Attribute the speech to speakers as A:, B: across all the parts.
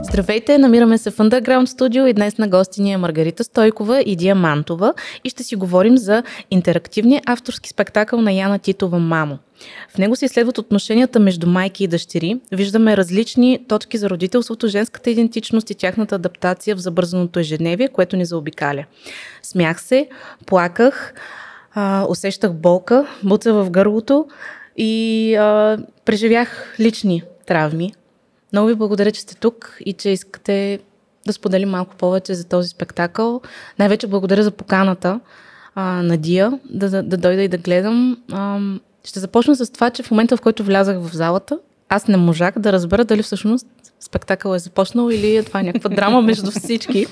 A: Здравейте, намираме се в Underground Studio и днес на гости ни е Маргарита Стойкова и Дия Мантова и ще си говорим за интерактивния авторски спектакъл на Яна Титова "Мамо". В него се изследват отношенията между майки и дъщери, виждаме различни точки за родителството, женската идентичност и тяхната адаптация в забързаното ежедневие, което ни заобикаля. Смях се, плаках, усещах болка, буца в гърлото и преживях лични травми. Много ви благодаря, че сте тук и че искате да споделим малко повече за този спектакъл. Най-вече благодаря за поканата на Дия да дойда и да гледам. Ще започна с това, че в момента, в който влязах в залата, аз не можах да разбера дали всъщност спектакъл е започнал или това е някаква драма между всички.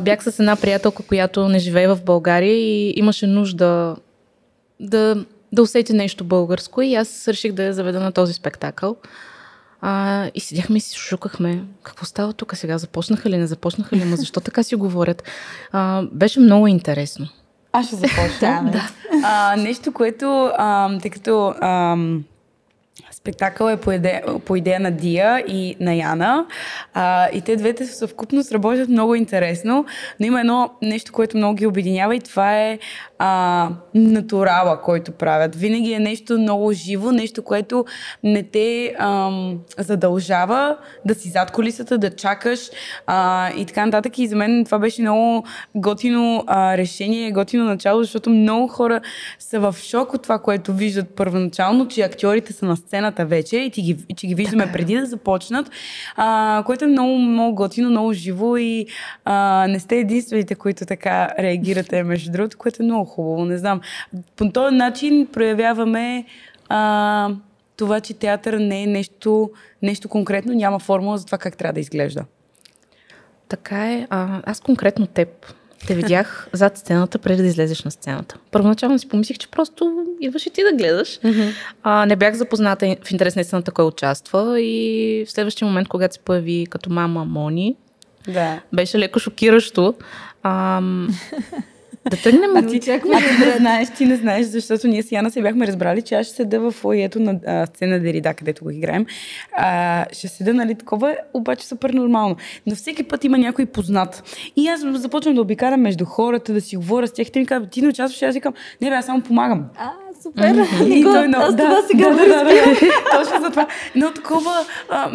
A: Бях с една приятелка, която не живее в България и имаше нужда да усети нещо българско и аз реших да я заведа на този спектакъл. И седяхме и си шукахме. Какво става тук сега? Започнаха ли, не започнаха ли? Защо така си говорят? Беше много интересно.
B: Аз ще започна. Нещо, което, тъй като спектакъл е по идея на Дия и на Яна. И те двете в съвкупност работят много интересно, но има едно нещо, което много ги обединява и това е натурала, който правят. Винаги е нещо много живо, нещо, което не те задължава да си зад кулисата, да чакаш и така нататък. И за мен това беше много готино решение, готино начало, защото много хора са в шок от това, което виждат първоначално, че актьорите са на сцената вече и че ги виждаме преди да започнат, което е много, много готино, много живо и не сте единствените, които така реагирате, между другото, което е много хубаво, не знам. По този начин проявяваме това, че театър не е нещо конкретно, няма формула за това как трябва да изглежда.
A: Така е. Аз конкретно теб те видях зад сцената, преди да излезеш на сцената. Първоначално си помислих, че просто идваш и ти да гледаш. Не бях запозната в интерес на истината кой участва и в следващия момент, когато се появи като мама Мони, беше леко шокиращо. Да тръгнем.
B: Ти не знаеш, защото ние с Яна се бяхме разбрали, че аз ще седа в фоайето на сцена Дерида, където го играем. Ще седа, нали, такова, обаче супер нормално. Но всеки път има някой познат. И аз започвам да обикалям между хората, да си говоря с тях. Те ми казват, ти не участваш, аз викам, не бе, аз само помагам.
C: Супер.
B: Аз това сега да разбирам. Точно за това. Но такова,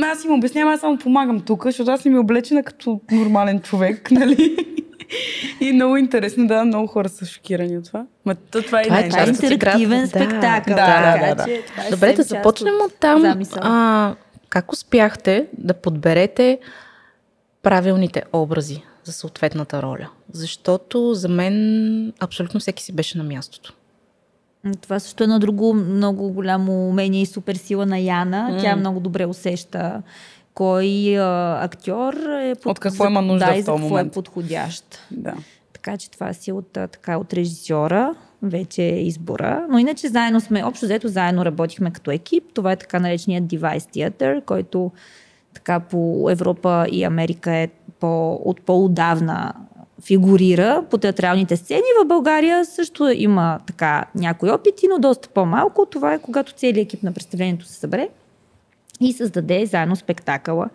B: аз им обяснявам, аз само помагам тук, защото аз съм ми облечена като нормален човек, нали? И много интересно, много хора са шокирани от това. Това е
C: интерактивен спектакъл.
A: Добре, да започнем от там. Как успяхте да подберете правилните образи за съответната роля? Защото за мен абсолютно всеки си беше на мястото.
C: Това също е едно друго много голямо умение и суперсила на Яна. Тя много добре усеща кой актьор е
B: от какво има нужда в този момент.
C: Е подходящ.
B: Да.
C: Така че това е силата от режисьора, вече е избора. Но иначе общо взето заедно работихме като екип. Това е така нареченият Device Theater, който така по Европа и Америка е от по-отдавна фигурира по театралните сцени. В България също има така някои опити, но доста по-малко. Това е когато целият екип на представлението се събере и създаде заедно спектакъла.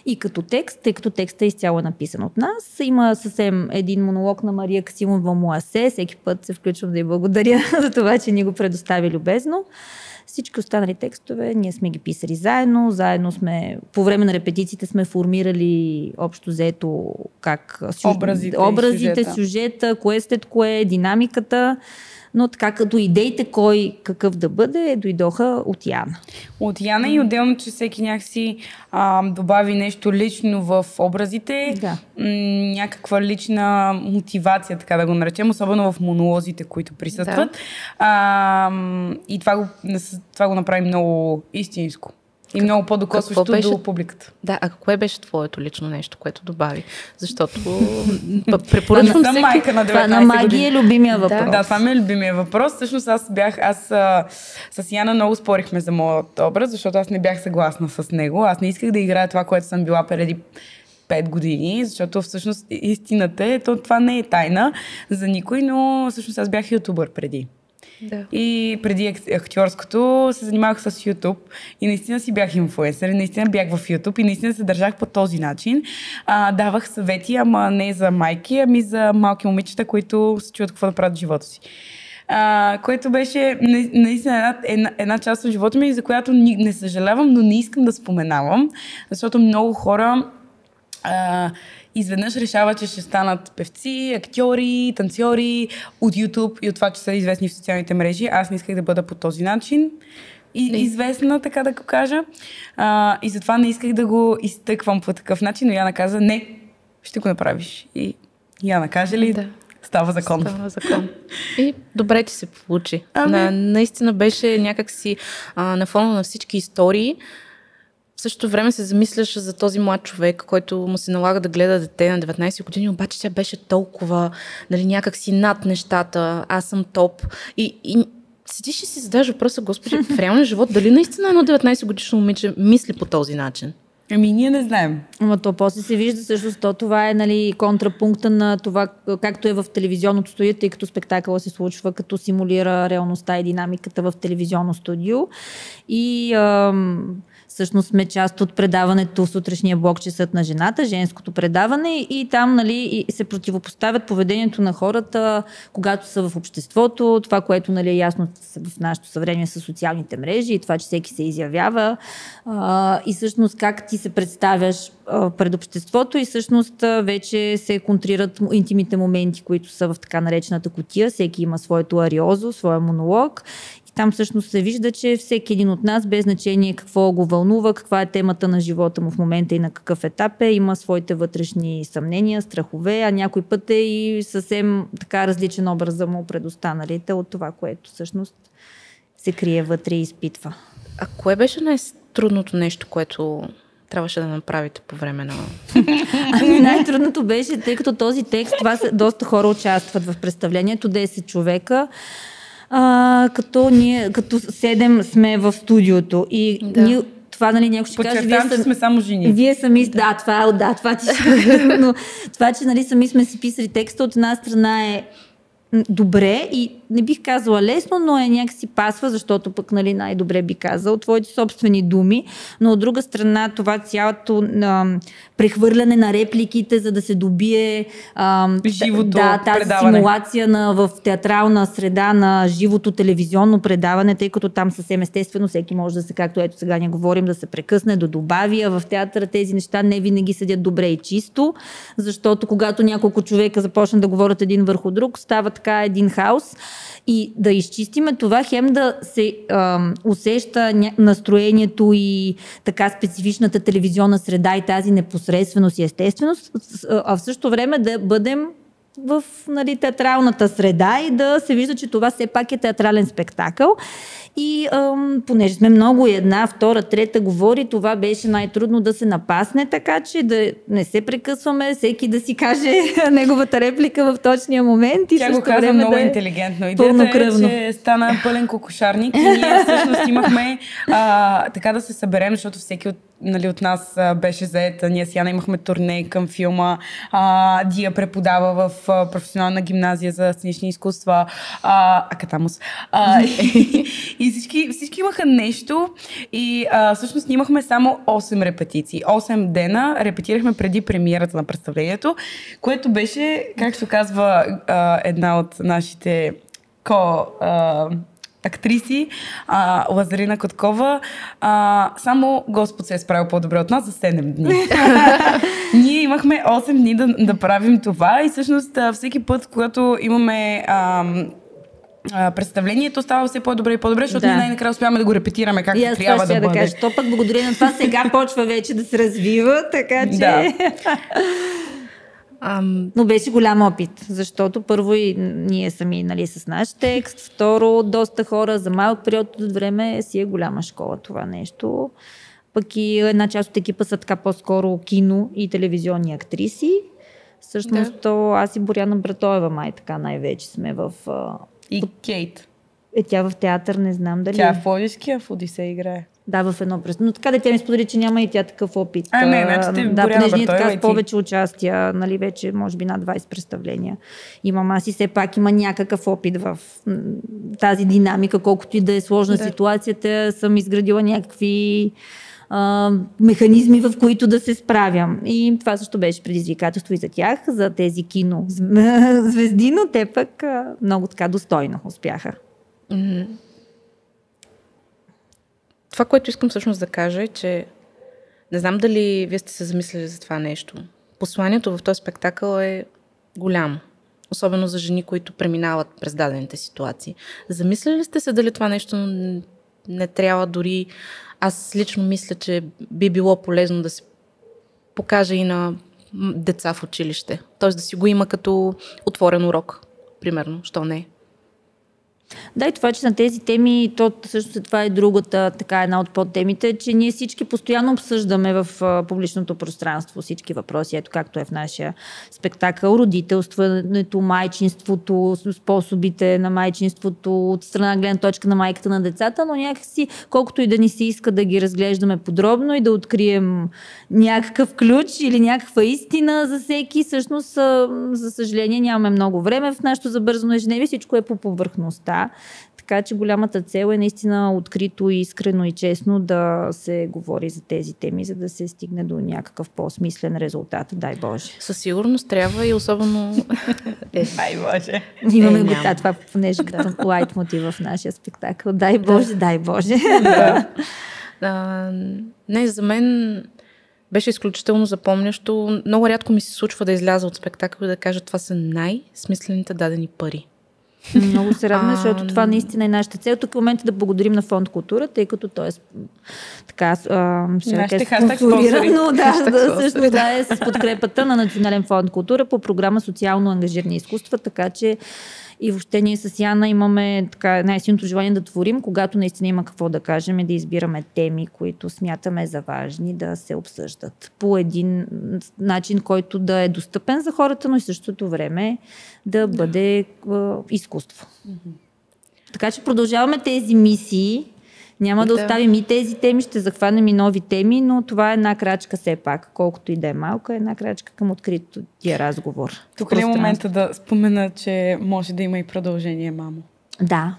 C: И като текст, тъй като текстът е изцяло написан от нас, има съвсем един монолог на Мария Касимова Муасе. Всеки път се включвам да й благодаря за това, че ни го предостави любезно. Всички останали текстове ние сме ги писали заедно. Заедно сме, по време на репетициите сме формирали общо взето как образите, сюжета, кое след кое, динамиката. Но така като идеите кой какъв да бъде, дойдоха от Яна.
B: От Яна и отделно, че всеки някакси добави нещо лично в образите, някаква лична мотивация, така да го наречем, особено в монолозите, които присъстват. И това го направи много истинско. И много по-докосващо до публиката.
A: Да, кое беше твоето лично нещо, което добави? Защото препоръчвам всеки...
B: майка на 19
C: години. На Маги е любимия въпрос.
B: Да, това ми е любимия въпрос. Всъщност аз с Яна много спорихме за моят образ, защото аз не бях съгласна с него. Аз не исках да играя това, което съм била преди 5 години, защото всъщност истината е, това не е тайна за никой, но всъщност аз бях ютубър преди.
A: Да.
B: И преди актьорското се занимавах с YouTube и наистина си бях инфлуенсър, и наистина бях в YouTube и наистина се държах по този начин. Давах съвети, ама не за майки, ами за малки момичета, които се чуят какво да правят в живота си. Което беше наистина една част от живота ми, за която не съжалявам, но не искам да споменавам, защото много хора изведнъж решават, че ще станат певци, актьори, танцори от YouTube и от това, че са известни в социалните мрежи. Аз не исках да бъда по този начин известна, така да го кажа. И затова не исках да го изтъквам по такъв начин, но Яна каза, не, ще го направиш. И Яна каже ли, става закон.
A: Става закон. И добре ти се получи. Наистина беше някакси на фона на всички истории. В същото време се замисляш за този млад човек, който му се налага да гледа дете на 19 години, обаче тя беше толкова, нали, някакси над нещата, аз съм топ. И седиш и си задаш въпроса, Господи, в реалния живот, дали наистина едно 19 годишно момиче мисли по този начин?
B: Ние не знаем.
C: Ама то после се вижда също, това е, нали, контрапункта на това, както е в телевизионното студио, тъй като спектакъла се случва, като симулира реалността и динамиката в телевизионно студио. И всъщност сме част от предаването в сутрешния блок Часът на жената, женското предаване, и там, нали, се противопоставят поведението на хората, когато са в обществото, това, което, нали, е ясно в нашето съвремие с социалните мрежи и това, че всеки се изявява, и всъщност как ти се представяш пред обществото, и всъщност вече се контрират интимните моменти, които са в така наречената кутия. Всеки има своето ариозо, своя монолог. Там всъщност се вижда, че всеки един от нас, без значение какво го вълнува, каква е темата на живота му в момента и на какъв етап е, има своите вътрешни съмнения, страхове, а някой път е и съвсем така различен образ му пред останалите от това, което всъщност се крие вътре и изпитва.
A: А кое беше най-трудното нещо, което трябваше да направите по време на...
C: Най-трудното беше, тъй като този текст, това са, доста хора участват в представлението, 10 човека, като 7 сме в студиото. И ние, това, нали, някой ще каже...
B: Подчертавам, че сме само жени.
C: Вие сами... това ти ще... Но това, че, нали, сами сме си писали текста, от една страна е добре и не бих казала лесно, но е някакси пасва, защото пък, нали, най-добре би казал твоите собствени думи, но от друга страна това цялото прехвърляне на репликите, за да се добие
B: живото
C: тази
B: предаване.
C: Симулация в театрална среда на живото телевизионно предаване, тъй като там съвсем естествено всеки може да се, както ето сега не говорим, да се прекъсне, да добави, а в театъра тези неща не винаги седят добре и чисто, защото когато няколко човека започнат да говорят един върху друг, става така един хаос. И да изчистиме това, хем да се усеща настроението и така специфичната телевизионна среда и тази непосредственост и естественост, а в същото време да бъдем в, нали, театралната среда и да се вижда, че това все пак е театрален спектакъл. И понеже сме много, една, втора, трета говори, това беше най-трудно да се напасне, така че да не се прекъсваме, всеки да си каже неговата реплика в точния момент. И
B: тя го каза много интелигентно. Идеята е, че стана пълен кокошарник и ние всъщност имахме така да се съберем, защото всеки от нас беше заета. Ние с Яна имахме турне към филма. Дия преподава в професионална гимназия за сценични изкуства. Акатамус. И всички имаха нещо и всъщност ние имахме само 8 репетиции. 8 дена репетирахме преди премиерата на представлението, което беше, както казва една от нашите актриси, Лазарина Коткова, само Господ се е справил по-добре от нас за 7 дни. Ние имахме 8 дни да правим това и всъщност всеки път, когато имаме представлението, става все по-добре и по-добре, защото ние най-накрая успяваме да го репетираме както трябва да бъде.
C: Кажа, то пък благодарение на това сега почва вече да се развива, така че...
B: Да.
C: Но беше голям опит, защото първо и ние сами, нали, с наш текст, второ доста хора за малък период от време си е голяма школа това нещо. Пък и една част от екипа са така по-скоро кино и телевизионни актриси. Всъщност аз и Боряна Братоева май така най-вече сме в...
B: И Кейт.
C: Тя в театър не знам дали...
B: Тя в Пловдивския, в Одисея играе.
C: Да, в едно през. Но така да тя ми сподели, че няма и тя такъв опит.
B: Да,
C: понеже ние така с повече участия, нали, вече може би над 20 представления имам аз и все пак има някакъв опит в тази динамика, колкото и да е сложна ситуацията, съм изградила някакви механизми, в които да се справям. И това също беше предизвикателство и за тях, за тези кино звезди, но те пък много така достойно успяха.
A: Mm-hmm. Това, което искам всъщност да кажа е, че не знам дали вие сте се замислили за това нещо. Посланието в този спектакъл е голямо. Особено за жени, които преминават през дадените ситуации. Замислили ли сте се дали това нещо не трябва дори... Аз лично мисля, че би било полезно да се покаже и на деца в училище. Тоест да си го има като отворен урок, примерно. Що не?
C: Да, и това, че на тези теми, то също това е другата, така една от подтемите, че ние всички постоянно обсъждаме в публичното пространство всички въпроси, ето както е в нашия спектакъл, родителството, майчинството, способите на майчинството, от страна гледна точка на майката на децата, но някакси, колкото и да ни се иска да ги разглеждаме подробно и да открием някакъв ключ или някаква истина за всеки, всъщност, за съжаление, нямаме много време в нашето забързано ежедневие, всичко е по повърхността. Така че голямата цел е наистина открито, искрено и честно да се говори за тези теми, за да се стигне до някакъв по-смислен резултат. Дай Боже.
A: Със сигурност трябва и особено...
B: Дай Боже.
C: Имаме го това, понеже като лайт мотив в нашия спектакъл. Дай Боже, дай Боже.
A: Не, за мен беше изключително запомнящо. Много рядко ми се случва да изляза от спектакъл и да кажа, това са най-смислените дадени пари.
C: Много се радваме, защото това наистина е нашата цел. Тук в момента да благодарим на Фонд култура, тъй като той е така спонсорирано, също е с подкрепата на Национален фонд култура по програма Социално ангажирани изкуства, така че и въобще ние с Яна имаме така най-силното желание да творим, когато наистина има какво да кажем и да избираме теми, които смятаме за важни да се обсъждат по един начин, който да е достъпен за хората, но и същото време да бъде изкуство. Така че продължаваме тези мисии. Няма да оставим и тези теми, ще захванем и нови теми, но това е една крачка все пак, колкото и да е малка, една крачка към открития разговор.
B: Тук ли е момента да спомена, че може да има и продължение, мамо?
C: Да.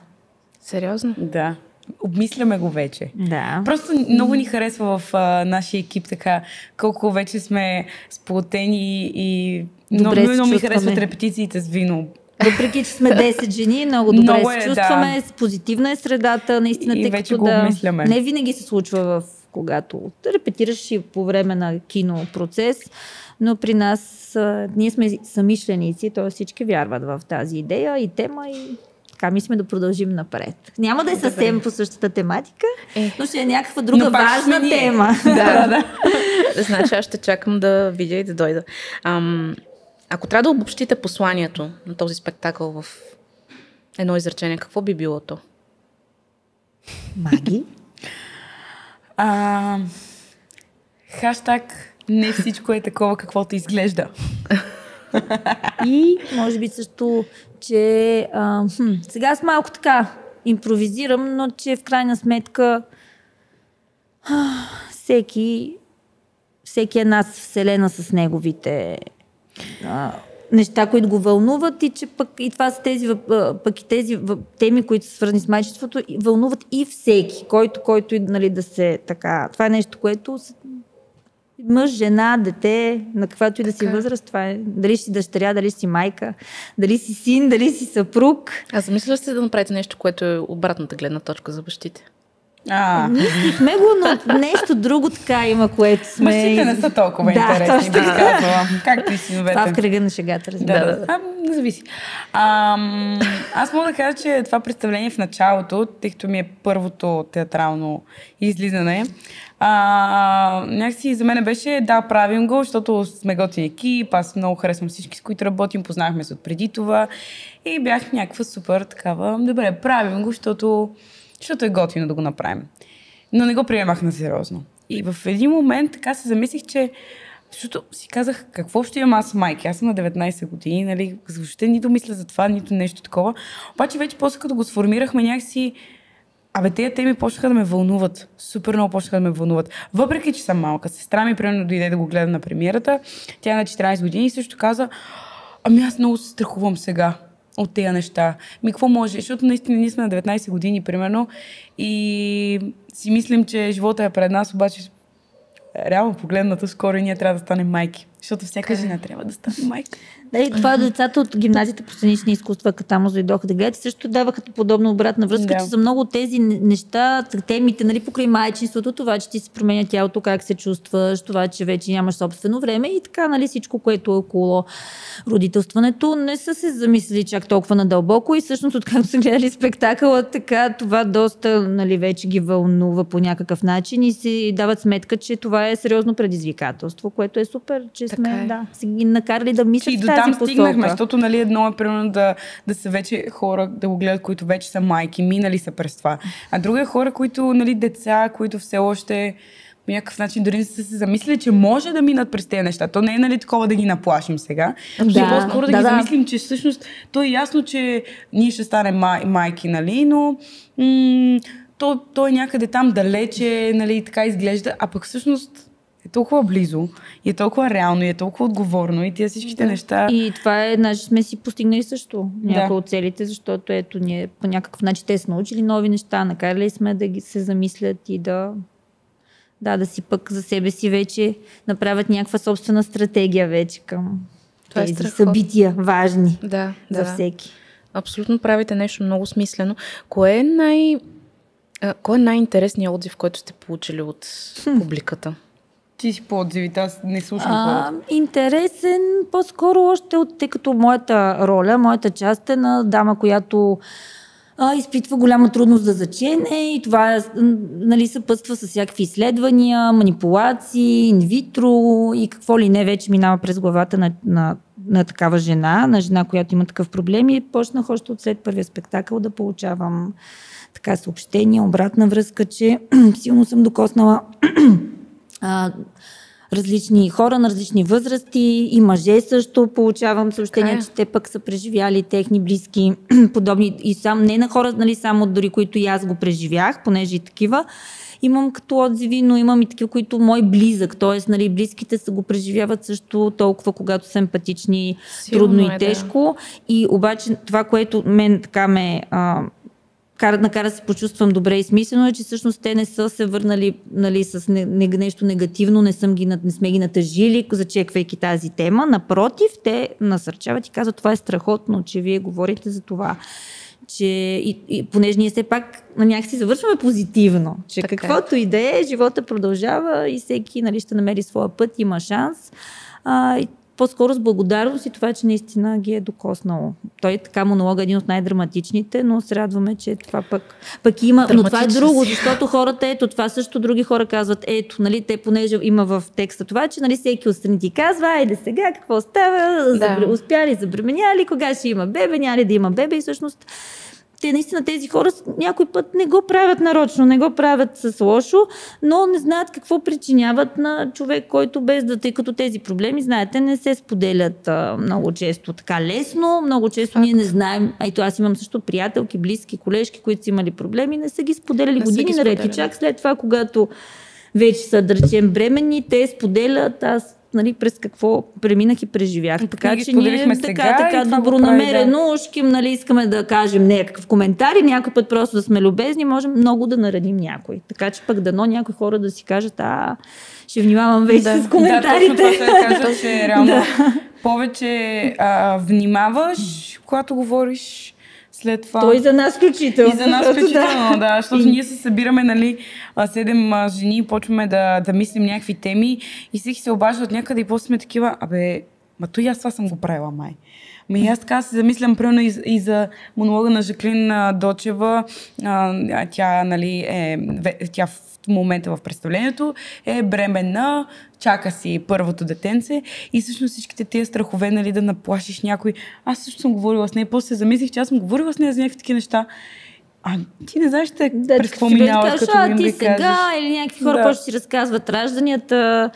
A: Сериозно?
B: Да. Обмисляме го вече.
C: Да.
B: Просто много ни харесва в нашия екип така, колко вече сме сплотени и много ми харесват репетициите с вино.
C: Въпреки, че сме 10 жени, много добре се чувстваме, позитивна е средата, наистина,
B: и вече го обмисляме.
C: Не винаги се случва когато репетираш и по време на кинопроцес, но при нас ние сме самишленици, т.е. всички вярват в тази идея и тема и така мислим да продължим напред. Няма да е съвсем по същата тематика, но ще е някаква друга важна тема.
A: Да. Значи аз ще чакам да видя и да дойда. Ако трябва да обобщите посланието на този спектакъл в едно изречение, какво би било то?
C: Маги?
B: Хаштаг не всичко е такова, каквото изглежда.
C: И може би също, че сега аз малко така импровизирам, но че в крайна сметка всеки е нас вселена с неговите неща, които го вълнуват и че пък и това са тези теми, които са свързани с майчеството, вълнуват и всеки, който нали, да се така. Това е нещо, което мъж, жена, дете, на каквато и да си възраст, това е. Дали си дъщеря, дали си майка, дали си син, дали си съпруг.
A: А замисля сте да направите нещо, което е обратната гледна точка за бащите?
C: Мислихме го, но нещо друго така има, което сме...
B: Бащите не са толкова интересни, бих казала. Както и синовете.
C: Това в кръга на шегата, разбира.
B: Да. Не зависи. Аз мога да кажа, че това представление в началото, тъй като ми е първото театрално излизане, някакси за мен беше правим го, защото сме готини екип, аз много харесвам всички, с които работим, познахме се от преди това и бях някаква супер такава, добре, правим го, защото е готино да го направим. Но не го приемах на сериозно. И в един момент така се замислих, че защото си казах, какво ще имам аз майки? Аз съм на 19 години, нали, въобще нито мисля за това, нито нещо такова. Обаче вече после като го сформирахме някакси тези теми почнаха да ме вълнуват. Супер много почнаха да ме вълнуват. Въпреки, че съм малка. Сестра ми, примерно, дойде да го гледа на премиерата. Тя е на 14 години и също каза, аз много се страхувам сега от тези неща. Какво може? Защото наистина ние сме на 19 години, примерно, и си мислим, че живота е пред нас, обаче реално погледнато скоро и ние трябва да станем майки. Защото всяка жена трябва да стане майка.
C: Да, и това децата от гимназията по сценични изкуства, като там дойдоха да гледат, също даваха подобна обратна връзка, че за много от тези неща, темите, нали, покрай майчинството, това, че ти се променя тялото, как се чувстваш, това, че вече нямаш собствено време и така, нали, всичко, което е около родителстването, не са се замислили чак толкова надълбоко и всъщност, откакто са гледали спектакъла, така това доста, нали, вече ги вълнува по някакъв начин и си дават сметка, че това е сериозно предизвикателство, което е супер, че сме, са ги накарали да мислят в тази
B: там
C: посока.
B: стигнахме, защото, нали, едно е примерно да са вече хора, да го гледат, които вече са майки, минали са през това. А друго е хора, които, нали, деца, които все още по някакъв начин дори не са се замислили, че може да минат през тези неща. То не е, нали, такова да ги наплашим сега. По-скоро да ги замислим, че всъщност то е ясно, че ние ще станем майки, нали, но то е някъде там далече, нали, така изглежда, а пък всъщност е толкова близо, и е толкова реално, и е толкова отговорно, и тия всичките неща.
C: И това е, значи сме си постигнали също някои от целите, защото ето ние по някакъв начин те са научили нови неща, накарали сме да ги се замислят и да си пък за себе си вече направят някаква собствена стратегия вече към тези събития важни за всеки.
A: Абсолютно правите нещо много смислено. Кой е най-интересният отзив, който сте получили от публиката?
B: Ти си по отзивите, аз не слушам
C: интересен, по-скоро още тъй като моята част е на дама, която изпитва голяма трудност да зачене и това, нали, съпътства с всякакви изследвания, манипулации, инвитро и какво ли не вече минава през главата на такава жена, на жена, която има такъв проблем, и почнах още от след първия спектакъл да получавам така съобщения, обратна връзка, че силно съм докоснала различни хора на различни възрасти и мъже също получавам съобщения, че те пък са преживяли техни близки подобни и не на хора, нали, само дори които и аз го преживях, понеже и такива имам като отзиви, но имам и такива, които мой близък, т.е. нали, близките са го преживяват също толкова, когато са емпатични, трудно и тежко. И обаче това, което мен така ме накара да се почувствам добре и смислено, е, че всъщност те не са се върнали, нали, с нещо негативно, не сме ги натъжили, зачеквайки тази тема. Напротив, те насърчават и казват, това е страхотно, че вие говорите за това. Че и понеже ние все пак някакси завършваме позитивно, че каквото и да е, живота продължава и всеки, нали, ще намери своя път, има шанс. И по-скоро с благодарност и това, че наистина ги е докоснало. Той така монолог е един от най-драматичните, но се радваме, че това пък има. Но това е друго, защото хората, това също други хора казват, нали, те понеже има в текста това, че, нали, всеки отстрани ти казва, айде сега, какво става, успяли, забременяли, кога ще има бебе, няма ли да има бебе, и всъщност те наистина тези хора някой път не го правят нарочно, не го правят с лошо, но не знаят какво причиняват на човек, който тъй като тези проблеми, знаете, не се споделят много често така лесно, много често ние не знаем, аз имам също приятелки, близки, колежки, които са имали проблеми, не са ги споделяли години наред и чак след това, когато вече са, да речем, бременни, те споделят, нали, през какво преминах и преживях. Така че ние така добронамерено, нали, искаме да кажем някакъв коментар и някой път просто да сме любезни, можем много да нараним някой. Така че пък дано някои хора да си кажат, ще внимавам вече с коментарите.
B: Да, точно това кажа, че реално повече внимаваш, когато говориш. След това...
C: Той за нас включително.
B: И за нас включително, защото ние се събираме, нали, 7 жени и почваме да мислим някакви теми и всеки се обажда от някъде и после сме такива, то и аз това съм го правила, май. И аз така се замислям, примерно и за монолога на Жаклин Дочева. Тя, нали, тя в момента в представлението е бременна, чака си първото детенце и всъщност всичките тия страхове, нали, да наплашиш някой. Аз също съм говорила с нея, после се замислих, че аз съм говорила с нея за някакви такива неща Ти не знаеш през какво
C: си
B: минават,
C: кажеш,
B: като им
C: ти
B: ги
C: сега,
B: кажеш.
C: или някакви хора почти си разказват ражданията.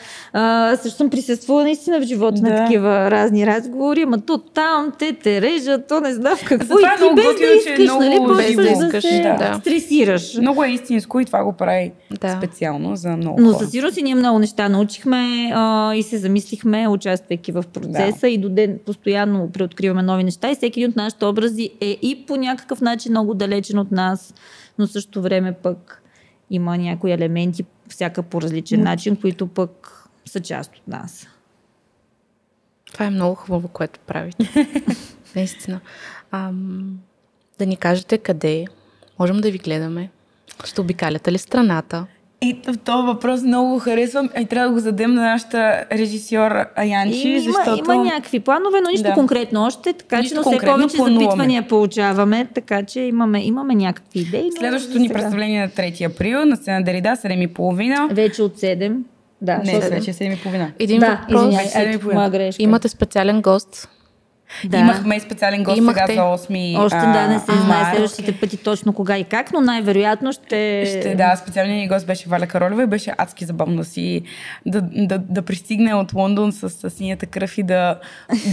C: Също съм присъствала наистина в живота на такива разни разговори, ама то там, те режат, то не знам какво.
B: Това
C: И ти без да искаш, нали,
A: без да искаш,
C: да стресираш.
B: Много е истинско и това го прави специално за много
C: Но
B: хора.
C: със сигурност и ние много неща научихме и се замислихме, участвайки в процеса и до ден постоянно преоткриваме нови неща и всеки един от нашите образи е и по някакъв начин много далечен от нас, но в същото време пък има някои елементи, всяка по различен начин, които пък са част от нас.
A: Това е много хубаво, което правите. Наистина. Да ни кажете къде можем да ви гледаме. Ще обикаляте ли страната?
B: И този въпрос много харесвам и трябва да го задем на нашата режисьор Аянчи, защото...
C: Има някакви планове, но нищо конкретно още, така че но все повече запитвания получаваме, така че имаме някакви идеи.
B: Следващото ни представление на 3 април на сцена Дерида, 7:30.
C: Вече от 7. Да,
B: не, вече 7:30.
A: Един въпрос.
C: Моя грешка.
A: Имате специален гост.
B: Да. Имахме специален гост сега за 8
C: Още не се знае следващите пъти точно кога и как, но най-вероятно ще...
B: специалният ни гост беше Валя Каролева и беше адски забавно да пристигне от Лондон с синята кръв и да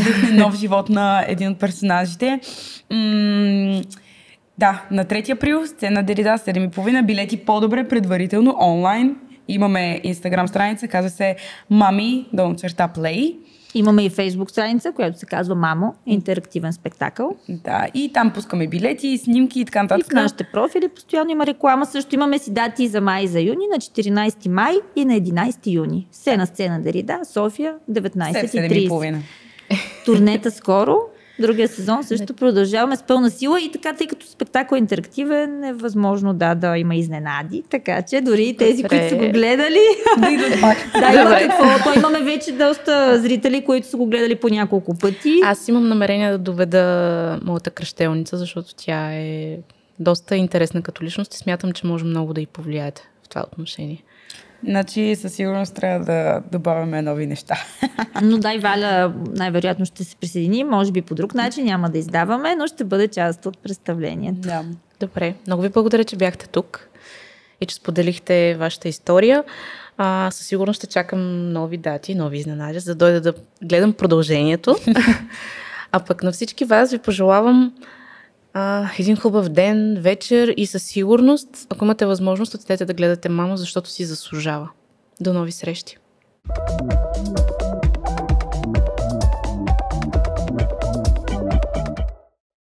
B: дъхне нов живот на един от персонажите. На 3 април, сцена Дерида, 7:30, билети по-добре предварително онлайн. Имаме Инстаграм страница, казва се Mami_Play.
C: Имаме и Фейсбук страница, която се казва Мамо, интерактивен спектакъл.
B: Да, и там пускаме билети, снимки и така нататък.
C: И в нашите профили постоянно има реклама. Също имаме си дати за май и за юни, на 14 май и на 11 юни. Все на сцена Дерида, София, 19:30. Турнета скоро. Другия сезон също продължаваме с пълна сила и така, тъй като спектакъл е интерактивен, е възможно да има изненади, така че дори тези, които са го гледали, има какво. Имаме вече доста зрители, които са го гледали по няколко пъти.
A: Аз имам намерение да доведа моята кръщелница, защото тя е доста интересна като личност и смятам, че може много да й повлияете в това отношение.
B: Значи със сигурност трябва да добавяме нови неща.
C: Но и Валя най-вероятно ще се присъедини, може би по друг начин, няма да издаваме, но ще бъде част от представлението.
B: Да.
A: Добре, много ви благодаря, че бяхте тук и че споделихте вашата история. Със сигурност ще чакам нови дати, нови изненади, за да дойда да гледам продължението. А пък на всички вас ви пожелавам един хубав ден, вечер и със сигурност, ако имате възможност, отидете да гледате Мамо, защото си заслужава. До нови срещи!